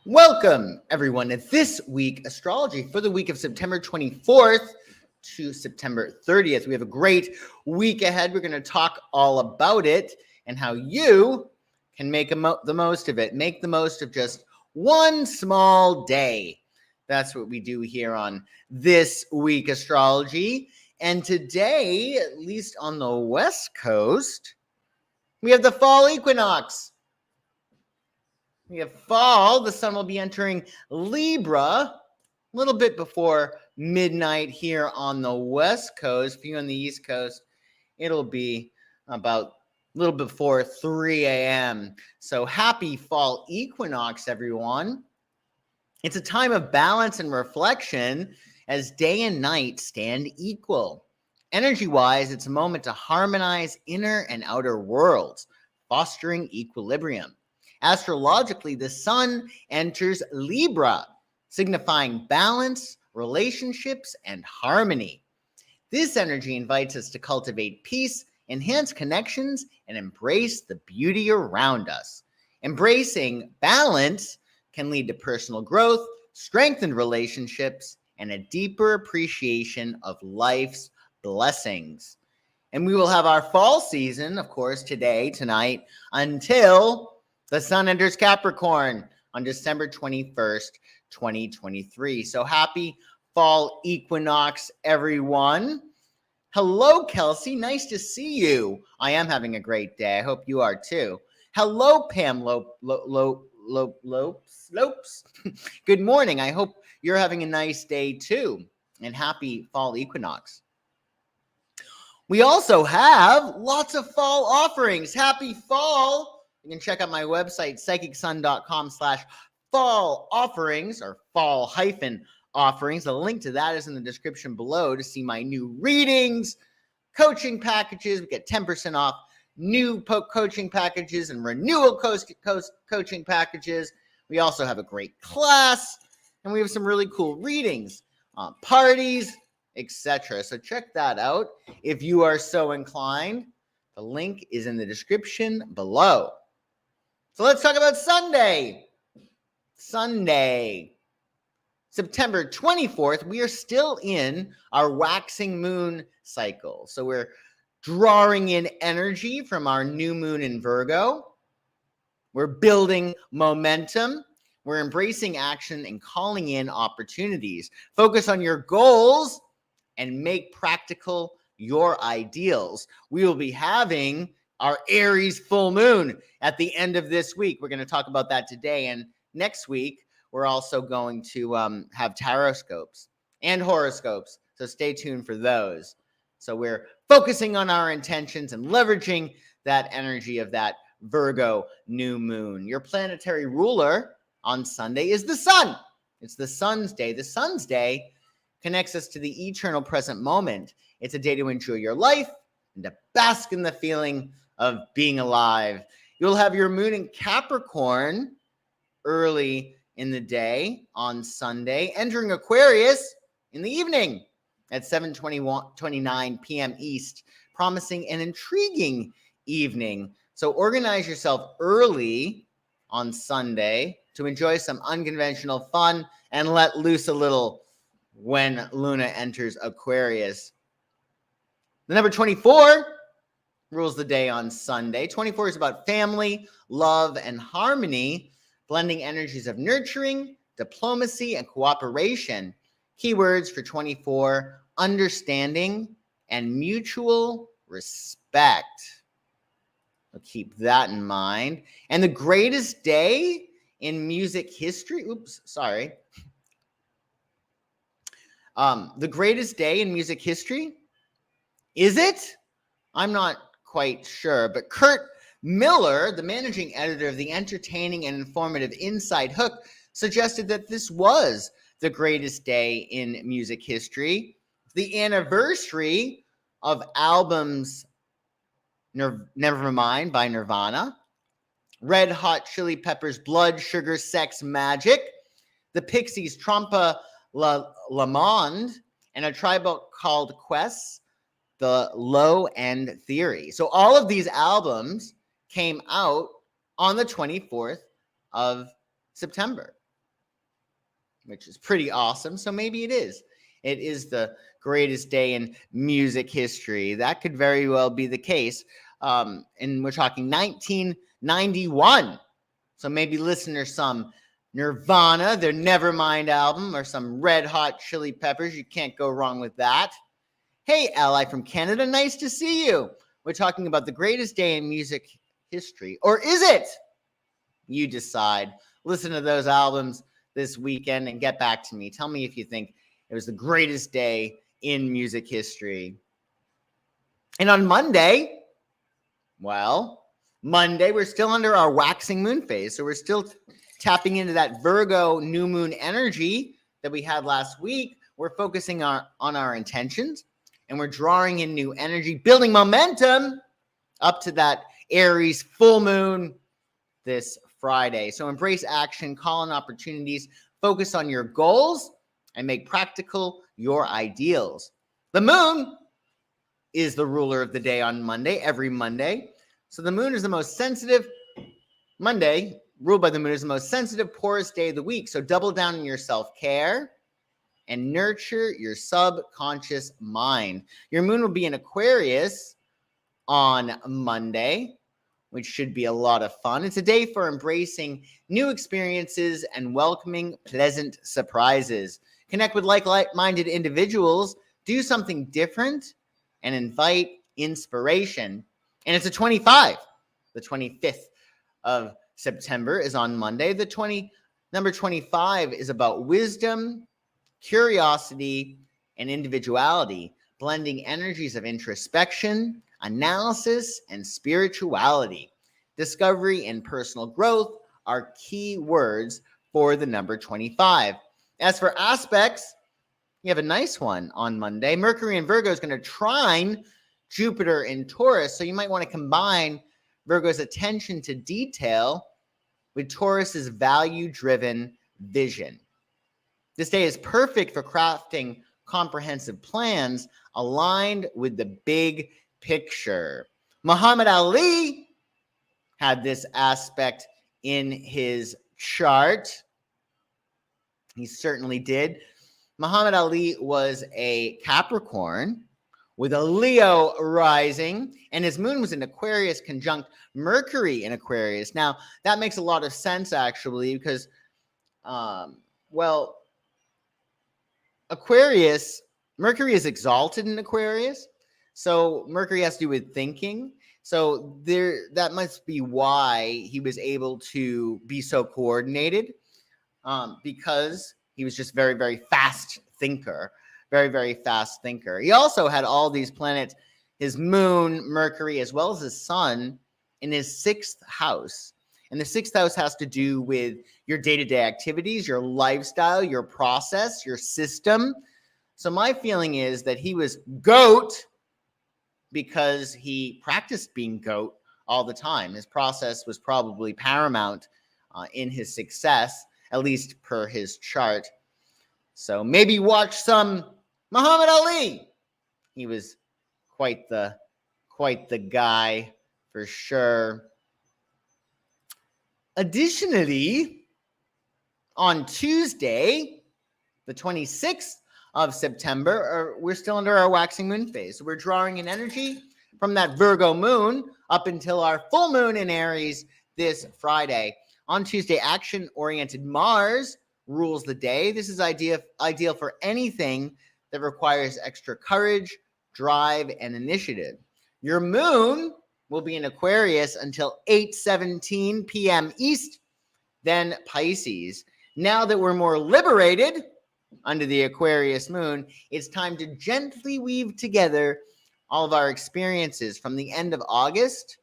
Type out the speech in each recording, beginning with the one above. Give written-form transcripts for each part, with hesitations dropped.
Welcome, everyone, to This Week Astrology for the week of September 24th to September 30th. We have a great week ahead. We're going to talk all about it and how you can make the most of it. Make the most of just one small day. That's what we do here on This Week Astrology. And today, at least on the West Coast, we have the fall equinox. We have fall. The sun will be entering Libra a little bit before midnight here on the West Coast. For you on the East Coast, it'll be about a little before 3 a.m. So happy fall equinox, everyone. It's a time of balance and reflection as day and night stand equal. Energy-wise, it's a moment to harmonize inner and outer worlds, fostering equilibrium. Astrologically, the sun enters Libra, signifying balance, relationships, and harmony. This energy invites us to cultivate peace, enhance connections, and embrace the beauty around us. Embracing balance can lead to personal growth, strengthened relationships, and a deeper appreciation of life's blessings. And we will have our fall season, of course, tonight, until the sun enters Capricorn on December 21st, 2023. So happy fall equinox, everyone. Hello, Kelsey. Nice to see you. I am having a great day. I hope you are too. Hello, Pam Lopes. Good morning. I hope you're having a nice day too. And happy fall equinox. We also have lots of fall offerings. Happy fall. You can check out my website, psychicsun.com/fall offerings or fall-offerings. The link to that is in the description below to see my new readings, coaching packages. We get 10% off new coaching packages and renewal coaching packages. We also have a great class, and we have some really cool readings, parties, etc. So check that out if you are so inclined. The link is in the description below. So let's talk about Sunday. September 24th, we are still in our waxing moon cycle. So we're drawing in energy from our new moon in Virgo. We're building momentum. We're embracing action and calling in opportunities. Focus on your goals and make practical your ideals. We will be having our Aries full moon at the end of this week. We're going to talk about that today. And next week, we're also going to have taroscopes and horoscopes. So stay tuned for those. So we're focusing on our intentions and leveraging that energy of that Virgo new moon. Your planetary ruler on Sunday is the sun. It's the sun's day. The sun's day connects us to the eternal present moment. It's a day to enjoy your life and to bask in the feeling of being alive. You'll have your moon in Capricorn early in the day on Sunday, entering Aquarius in the evening at 7:29 p.m. East, promising an intriguing evening. So organize yourself early on Sunday to enjoy some unconventional fun and let loose a little when Luna enters Aquarius. The number 24 rules the day on Sunday. 24 is about family, love, and harmony, blending energies of nurturing, diplomacy, and cooperation. Keywords for 24, understanding and mutual respect. So keep that in mind. And the greatest day in music history, the greatest day in music history, is it? I'm not quite sure, but Kurt Miller, the managing editor of the entertaining and informative Inside Hook, suggested that this was the greatest day in music history. The anniversary of albums Nevermind by Nirvana, Red Hot Chili Peppers' Blood, Sugar, Sex, Magic, the Pixies' Trompe la Monde, and a Tribe Called Quest, the Low End Theory. So all of these albums came out on the 24th of September. which is pretty awesome. So maybe it is. It is the greatest day in music history. That could very well be the case. And we're talking 1991. So maybe listen to some Nirvana, their Nevermind album, or some Red Hot Chili Peppers. You can't go wrong with that. Hey, Ally from Canada, nice to see you. We're talking about the greatest day in music history. Or is it? You decide. Listen to those albums this weekend and get back to me. Tell me if you think it was the greatest day in music history. And on Monday, we're still under our waxing moon phase. So we're still tapping into that Virgo new moon energy that we had last week. We're focusing on our intentions, and we're drawing in new energy, building momentum up to that Aries full moon this Friday. So embrace action, call in opportunities, focus on your goals, and make practical your ideals. The moon is the ruler of the day on Monday, every Monday. So the moon is the most sensitive, Monday, ruled by the moon, is the most sensitive, poorest day of the week. So double down on your self-care and nurture your subconscious mind. Your moon will be in Aquarius on Monday, which should be a lot of fun. It's a day for embracing new experiences and welcoming pleasant surprises. Connect with like-minded individuals, do something different, and invite inspiration. And it's a 25. The 25th of September is on Monday. Number 25 is about wisdom, curiosity, and individuality, blending energies of introspection, analysis, and spirituality. Discovery and personal growth are key words for the number 25. As for aspects, you have a nice one on Monday. Mercury in Virgo is going to trine Jupiter in Taurus, so you might want to combine Virgo's attention to detail with Taurus's value-driven vision. This day is perfect for crafting comprehensive plans aligned with the big picture. Muhammad Ali had this aspect in his chart. He certainly did. Muhammad Ali was a Capricorn with a Leo rising, and his moon was in Aquarius conjunct Mercury in Aquarius. Now, that makes a lot of sense, actually, because, Aquarius, Mercury is exalted in Aquarius, so Mercury has to do with thinking. So that must be why he was able to be so coordinated, because he was just very, very fast thinker. Very, very fast thinker. He also had all these planets, his moon, Mercury, as well as his sun, in his 6th house. And the 6th house has to do with your day-to-day activities, your lifestyle, your process, your system. So my feeling is that he was GOAT because he practiced being GOAT all the time. His process was probably paramount in his success, at least per his chart. So maybe watch some Muhammad Ali. He was quite the guy for sure. Additionally, on Tuesday, the 26th of September, we're still under our waxing moon phase. So we're drawing in energy from that Virgo moon up until our full moon in Aries this Friday. On Tuesday, action-oriented Mars rules the day. This is ideal for anything that requires extra courage, drive, and initiative. Your moon will be in Aquarius until 8:17 p.m. East, then Pisces. Now that we're more liberated under the Aquarius moon, it's time to gently weave together all of our experiences from the end of August,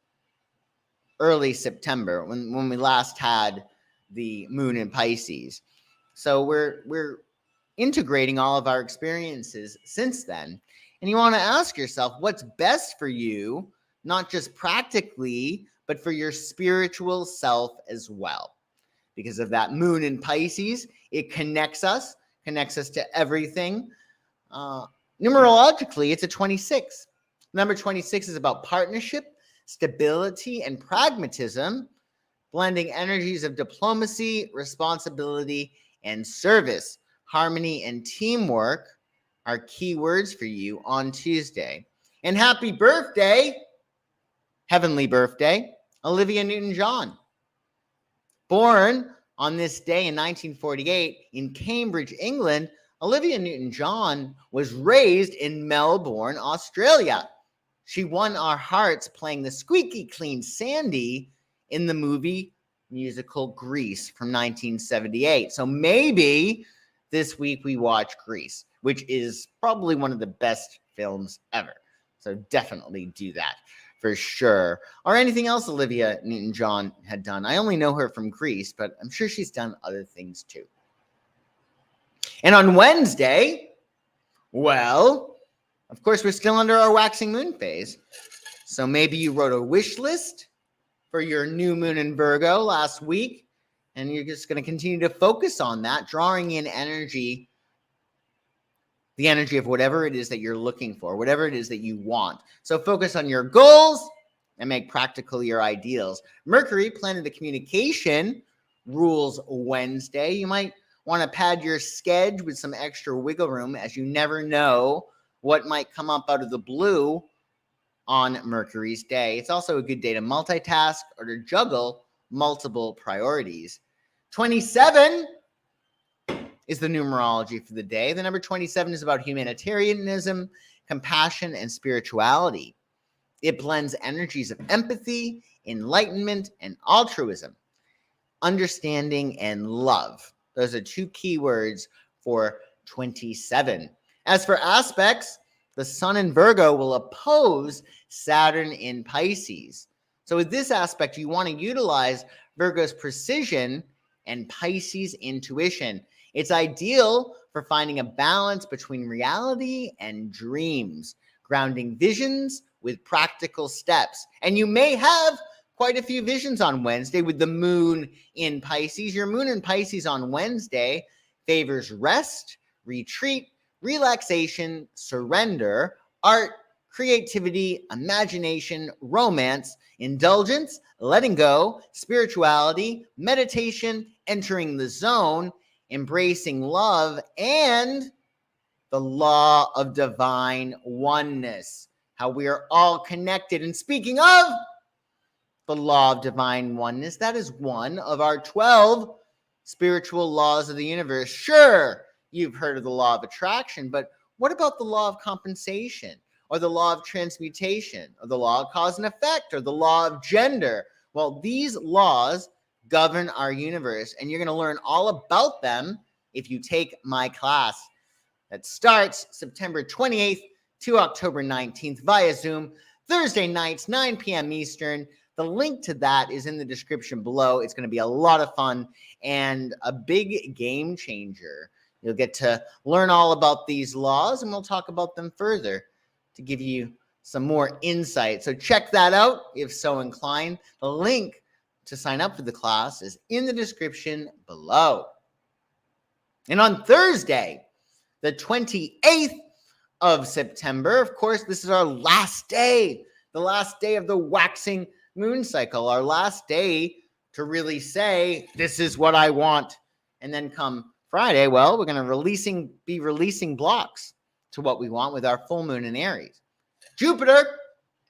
early September, when we last had the moon in Pisces. So we're integrating all of our experiences since then. And you want to ask yourself what's best for you, not just practically, but for your spiritual self as well. Because of that moon in Pisces, it connects us to everything. Numerologically, it's a 26. Number 26 is about partnership, stability, and pragmatism, blending energies of diplomacy, responsibility, and service. Harmony and teamwork are key words for you on Tuesday. And happy birthday, heavenly birthday, Olivia Newton-John. Born on this day in 1948 in Cambridge, England, Olivia Newton-John was raised in Melbourne, Australia. She won our hearts playing the squeaky clean Sandy in the movie musical Grease from 1978. So maybe this week we watch Grease, which is probably one of the best films ever. So definitely do that for sure. Or anything else Olivia Newton-John had done. I only know her from Grease, but I'm sure she's done other things too. And on Wednesday, well, of course, we're still under our waxing moon phase. So maybe you wrote a wish list for your new moon in Virgo last week, and you're just going to continue to focus on that, drawing in energy, the energy of whatever it is that you're looking for, whatever it is that you want. So focus on your goals and make practical your ideals. Mercury, planet of communication, rules Wednesday. You might want to pad your schedule with some extra wiggle room, as you never know what might come up out of the blue on Mercury's day. It's also a good day to multitask or to juggle multiple priorities. 27 is the numerology for the day. The number 27 is about humanitarianism, compassion, and spirituality. It blends energies of empathy, enlightenment, and altruism, understanding, and love. Those are two key words for 27. As for aspects, the Sun in Virgo will oppose Saturn in Pisces. So with this aspect, you want to utilize Virgo's precision and Pisces' intuition. It's ideal for finding a balance between reality and dreams, grounding visions with practical steps. And you may have quite a few visions on Wednesday with the moon in Pisces. Your moon in Pisces on Wednesday favors rest, retreat, relaxation, surrender, art, creativity, imagination, romance, indulgence, letting go, spirituality, meditation, entering the zone, embracing love, and the law of divine oneness, how we are all connected. And speaking of the law of divine oneness, that is one of our 12 spiritual laws of the universe. Sure, you've heard of the law of attraction, but what about the law of compensation, or the law of transmutation, or the law of cause and effect, or the law of gender? Well, these laws govern our universe, and you're going to learn all about them if you take my class that starts September 28th to October 19th via Zoom, Thursday nights, 9 p.m. Eastern. The link to that is in the description below. It's going to be a lot of fun and a big game changer. You'll get to learn all about these laws, and we'll talk about them further to give you some more insight. So check that out if so inclined. The link to sign up for the class is in the description below. And on Thursday, the 28th of September, of course, this is our last day, the last day of the waxing moon cycle, our last day to really say, this is what I want. And then come Friday, well, we're going to be releasing blocks to what we want with our full moon in Aries. Jupiter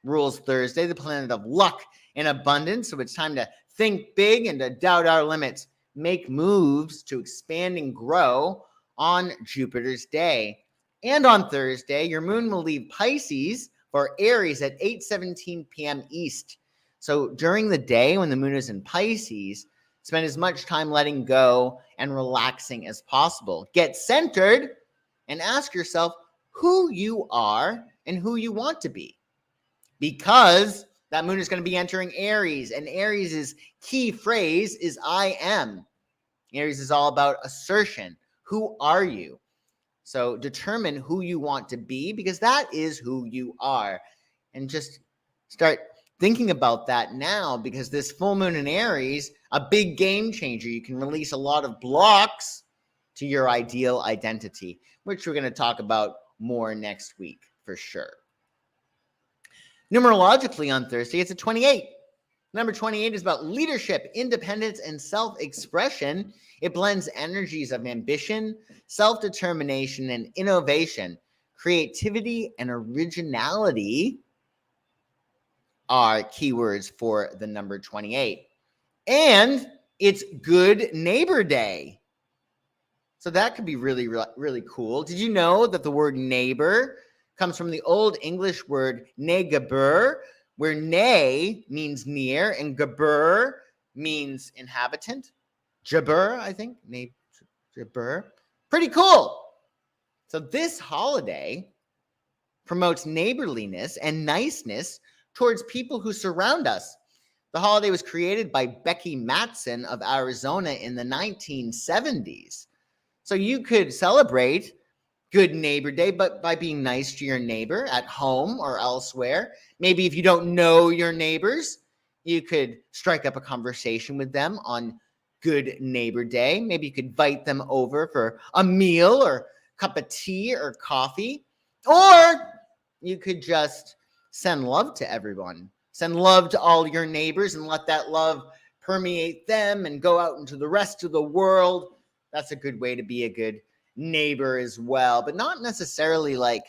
rules Thursday, the planet of luck and abundance. So it's time to think big and to doubt our limits. Make moves to expand and grow on Jupiter's day. And on Thursday, your moon will leave Pisces for Aries at 8:17 p.m. East. So during the day when the moon is in Pisces, spend as much time letting go and relaxing as possible. Get centered and ask yourself who you are and who you want to be. Because that moon is going to be entering Aries, and Aries' key phrase is I am. Aries is all about assertion. Who are you? So determine who you want to be, because that is who you are. And just start thinking about that now, because this full moon in Aries, a big game changer. You can release a lot of blocks to your ideal identity, which we're going to talk about more next week for sure. Numerologically on Thursday, it's a 28. Number 28 is about leadership, independence, and self-expression. It blends energies of ambition, self-determination, and innovation. Creativity and originality are keywords for the number 28. And it's Good Neighbor Day. So that could be really, really cool. Did you know that the word neighbor comes from the Old English word negebur, where ne means near and gebur means inhabitant? Jabur, I think. Jabur. Pretty cool. So this holiday promotes neighborliness and niceness towards people who surround us. The holiday was created by Becky Matson of Arizona in the 1970s. So you could celebrate Good Neighbor Day, but by being nice to your neighbor at home or elsewhere. Maybe if you don't know your neighbors, you could strike up a conversation with them on Good Neighbor Day. Maybe you could invite them over for a meal or a cup of tea or coffee. Or you could just send love to everyone. Send love to all your neighbors and let that love permeate them and go out into the rest of the world. That's a good way to be a good neighbor as well, but not necessarily like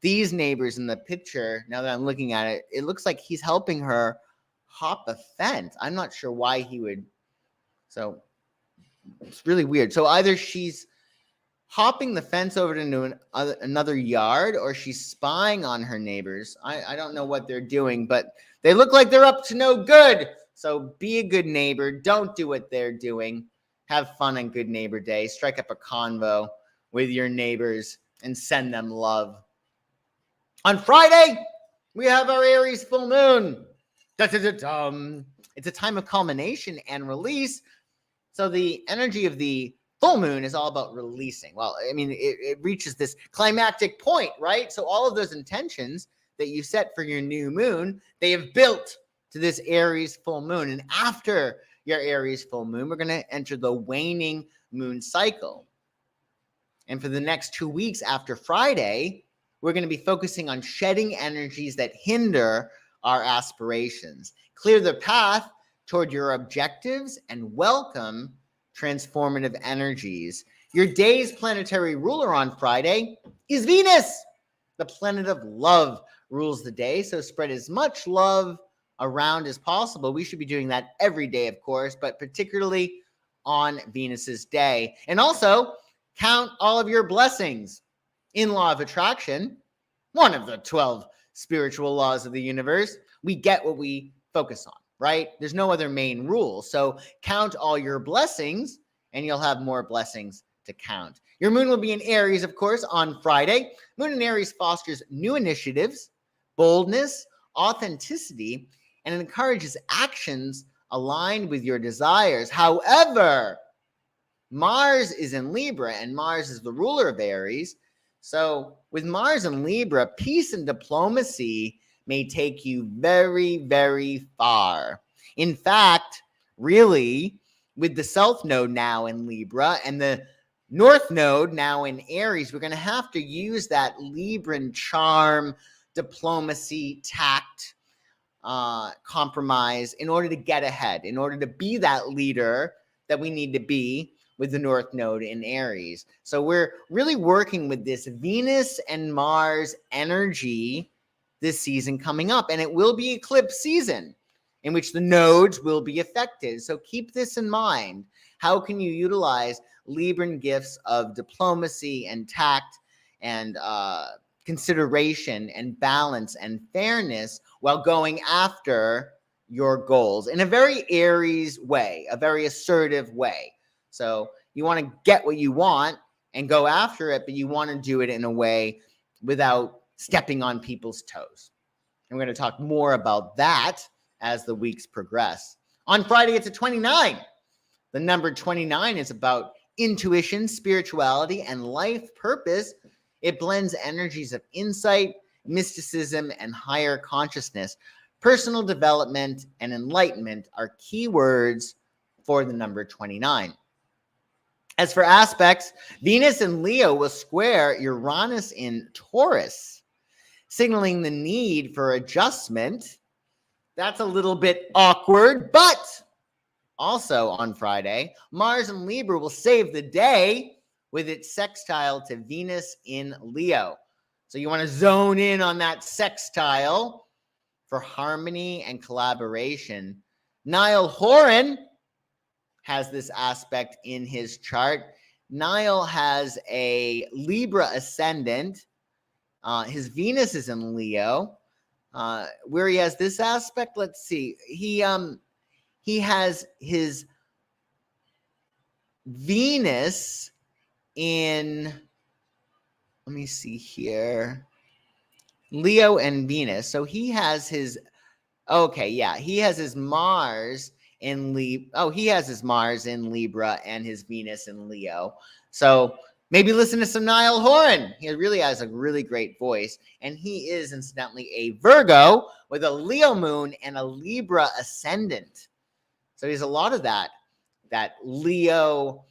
these neighbors in the picture. Now that I'm looking at it, it looks like he's helping her hop a fence. I'm not sure why he would. So it's really weird. So either she's hopping the fence over to another yard or she's spying on her neighbors. I don't know what they're doing, but they look like they're up to no good. So be a good neighbor. Don't do what they're doing. Have fun on Good Neighbor Day. Strike up a convo with your neighbors and send them love. On Friday, we have our Aries full moon. It's a time of culmination and release. So the energy of the full moon is all about releasing. Well, I mean, it reaches this climactic point, right? So all of those intentions that you set for your new moon, they have built to this Aries full moon. And after your Aries full moon, we're going to enter the waning moon cycle. And for the next 2 weeks after Friday, we're going to be focusing on shedding energies that hinder our aspirations. Clear the path toward your objectives and welcome transformative energies. Your day's planetary ruler on Friday is Venus. The planet of love rules the day, so spread as much love around as possible. We should be doing that every day, of course, but particularly on Venus's day. And also, count all of your blessings. In law of attraction, one of the 12 spiritual laws of the universe, we get what we focus on, right? There's no other main rule. So count all your blessings and you'll have more blessings to count. Your moon will be in Aries, of course, on Friday. Moon in Aries fosters new initiatives, boldness, authenticity, and it encourages actions aligned with your desires. However, Mars is in Libra, and Mars is the ruler of Aries. So with Mars in Libra, peace and diplomacy may take you very, very far. In fact, really, with the South Node now in Libra and the North Node now in Aries, we're going to have to use that Libran charm, diplomacy, tact, compromise in order to get ahead, in order to be that leader that we need to be with the North Node in Aries. So we're really working with this Venus and Mars energy this season coming up, and it will be eclipse season in which the nodes will be affected. So keep this in mind. How can you utilize Libran gifts of diplomacy and tact and consideration and balance and fairness while going after your goals in a very Aries way, a very assertive way? So you want to get what you want and go after it, but you want to do it in a way without stepping on people's toes. And we're going to talk more about that as the weeks progress. On Friday, it's a 29. The number 29 is about intuition, spirituality, and life purpose. It blends energies of insight, mysticism, and higher consciousness. Personal development and enlightenment are key words for the number 29. As for aspects, Venus in Leo will square Uranus in Taurus, signaling the need for adjustment. that's a little bit awkward, but also on Friday, Mars in Libra will save the day with its sextile to Venus in Leo. So you want to zone in on that sextile for harmony and collaboration. Niall Horan has this aspect in his chart. Niall has a Libra ascendant. His Venus is in Leo. Where he has this aspect, let's see. He has his Venus in, let me see here, Leo and Venus. So he has his, okay, yeah, he has his Mars in Libra. Oh, he has his Mars in Libra and his Venus in Leo. So maybe listen to some Niall Horan. He really has a really great voice. And he is incidentally a Virgo with a Leo moon and a Libra ascendant. So he has a lot of that Leo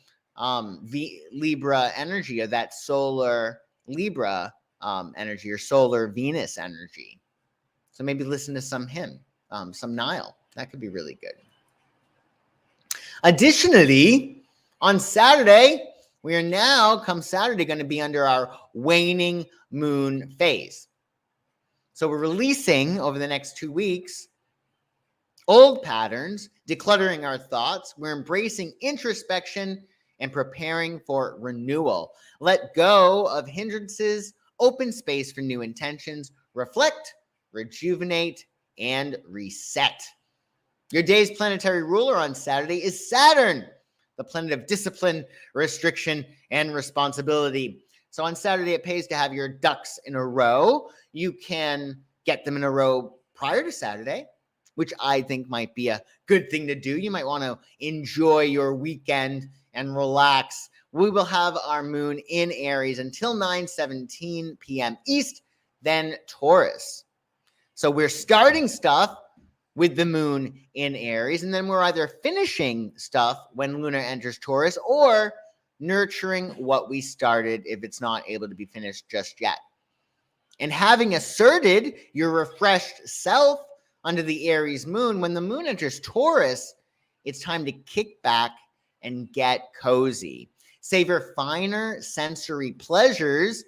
Libra energy, or that solar Libra energy, or solar Venus energy. So maybe listen to some Niall. That could be really good. Additionally, on Saturday, we are now, come Saturday, going to be under our waning moon phase. So we're releasing over the next 2 weeks old patterns, decluttering our thoughts. We're embracing introspection and preparing for renewal. Let go of hindrances, open space for new intentions, reflect, rejuvenate, and reset. Your day's planetary ruler on Saturday is Saturn, the planet of discipline, restriction, and responsibility. So on Saturday, it pays to have your ducks in a row. You can get them in a row prior to Saturday, which I think might be a good thing to do. You might want to enjoy your weekend and relax. We will have our moon in Aries until 9:17 p.m. East, then Taurus. So we're starting stuff with the moon in Aries, and then we're either finishing stuff when Lunar enters Taurus or nurturing what we started if it's not able to be finished just yet. And having asserted your refreshed self under the Aries moon, when the moon enters Taurus, it's time to kick back and get cozy. Savor finer sensory pleasures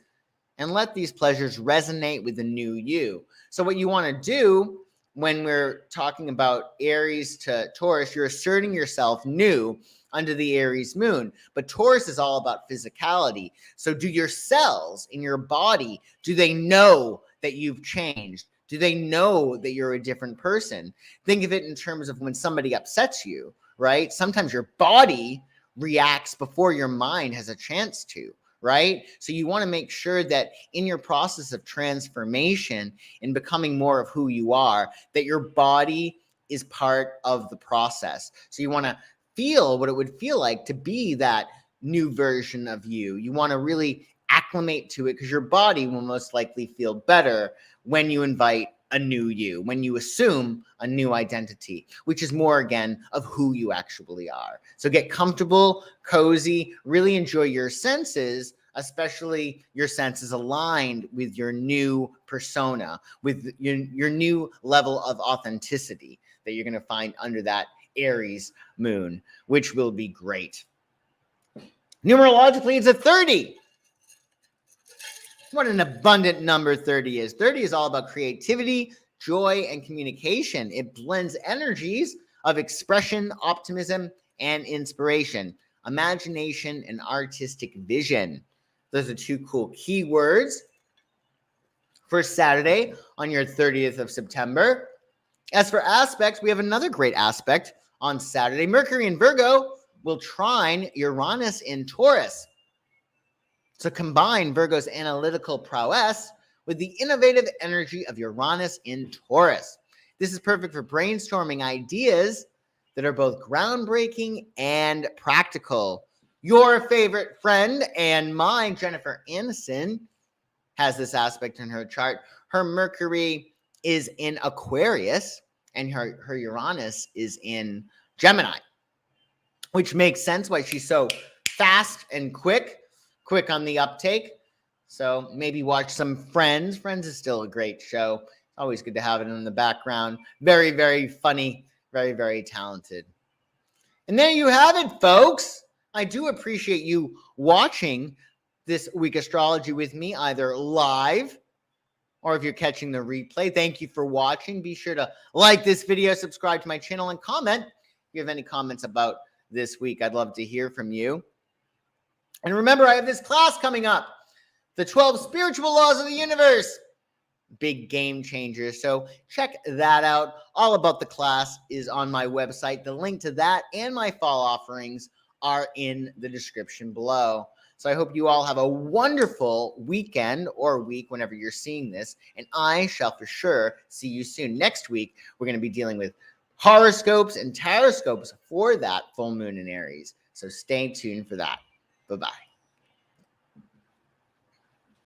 and let these pleasures resonate with the new you. So what you want to do when we're talking about Aries to Taurus, you're asserting yourself new under the Aries moon. But Taurus is all about physicality. So do your cells in your body, do they know that you've changed? Do they know that you're a different person? Think of it in terms of when somebody upsets you, right? Sometimes your body reacts before your mind has a chance to, right? So you want to make sure that in your process of transformation and becoming more of who you are, that your body is part of the process. So you want to feel what it would feel like to be that new version of you. You want to really acclimate to it because your body will most likely feel better when you invite a new you, when you assume a new identity, which is more, again, of who you actually are. So get comfortable, cozy, really enjoy your senses, especially your senses aligned with your new persona, with your new level of authenticity that you're going to find under that Aries moon, which will be great. Numerologically, it's a 30. What an abundant number 30 is. 30 is all about creativity, joy, and communication. It blends energies of expression, optimism, and inspiration, imagination, and artistic vision. Those are two cool keywords for Saturday on your 30th of September. As for aspects, we have another great aspect on Saturday. Mercury in Virgo will trine Uranus in Taurus. So combine Virgo's analytical prowess with the innovative energy of Uranus in Taurus. This is perfect for brainstorming ideas that are both groundbreaking and practical. Your favorite friend and mine, Jennifer Aniston, has this aspect in her chart. Her Mercury is in Aquarius and her Uranus is in Gemini, which makes sense why she's so fast and quick on the uptake. So maybe watch some Friends. Friends is still a great show. Always good to have it in the background. Very, very funny. Very, very talented. And there you have it, folks. I do appreciate you watching This Week Astrology with me, either live or if you're catching the replay. Thank you for watching. Be sure to like this video, subscribe to my channel, and comment. If you have any comments about this week, I'd love to hear from you. And remember, I have this class coming up, the 12 Spiritual Laws of the Universe. Big game changer. So check that out. All about the class is on my website. The link to that and my fall offerings are in the description below. So I hope you all have a wonderful weekend or week whenever you're seeing this. And I shall for sure see you soon. Next week, we're going to be dealing with horoscopes and taroscopes for that full moon in Aries. So stay tuned for that. Bye-bye.